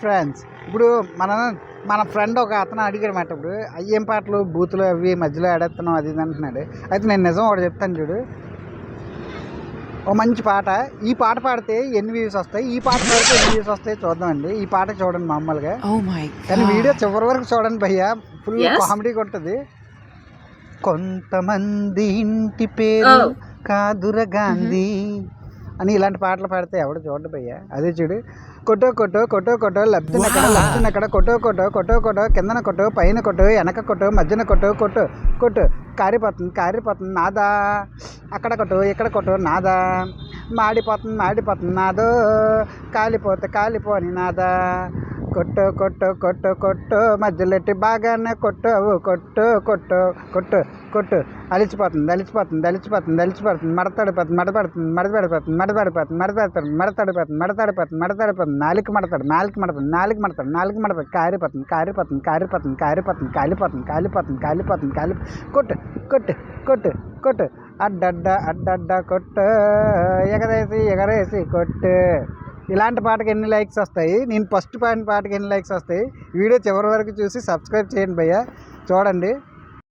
Friends, ఇప్పుడు మన friend ఒక అతను అడిగాడు మాట. ఇప్పుడు ఏం పాటలు బూతులు అవి మధ్యలో ఆడేస్తున్నావు అది ఇది అంటున్నాడు. అయితే నేను నిజం ఒకటి చెప్తాను చూడు. ఓ మంచి పాట, ఈ పాట పాడితే ఎన్ని వ్యూస్ వస్తాయి, ఈ పాట పాడితే ఎన్ని వ్యూస్ వస్తాయి చూద్దామండి. ఈ పాట చూడండి మామూలుగా, కానీ వీడియో చివరి వరకు చూడండి భయ్యా, ఫుల్ కామెడీగా ఉంటుంది. కొంతమంది ఇంటి పేరు కాదుర గాంధీ అని ఇలాంటి పాటలు పాడితే ఎవడు చూడండి భయ్యా. అదే చూడు, కొట్టో కొట్టో కొట్టో కొట్టో లబ్ధినక్కడ కొట్టో కొట్టో కొట్టో కొట్టో కిందన కొట్టో పైన కొట్టో వెనక కొట్టో మధ్యన కొట్టో కొట్టు కొట్టు కారిపోతుంది నాదా, అక్కడ కొట్టు ఇక్కడ కొట్టు నాదా, మాడిపోతుంది నాదో, కాలిపోని నాదా, కొట్టు కొట్టు కొట్టు కొట్టు మధ్యలోటి బాగానే కొట్టు కొట్టు కొట్టు కొట్టు కొట్టు అలిచిపోతుంది మడతడిపోతుంది నాలుగు మడతాడు కాలిపోతుంది కొట్టు కొట్టు కొట్టు కొట్టు అడ్డడ్డ కొట్టు ఎగరేసి కొట్టు. ఇలాంటి పాటకి ఎన్ని లైక్స్ వస్తాయి, నేను ఫస్ట్ పాడిన పాటకి ఎన్ని లైక్స్ వస్తాయి, వీడియో చివరి వరకు చూసి సబ్స్క్రైబ్ చేయండి భయ్యా, చూడండి.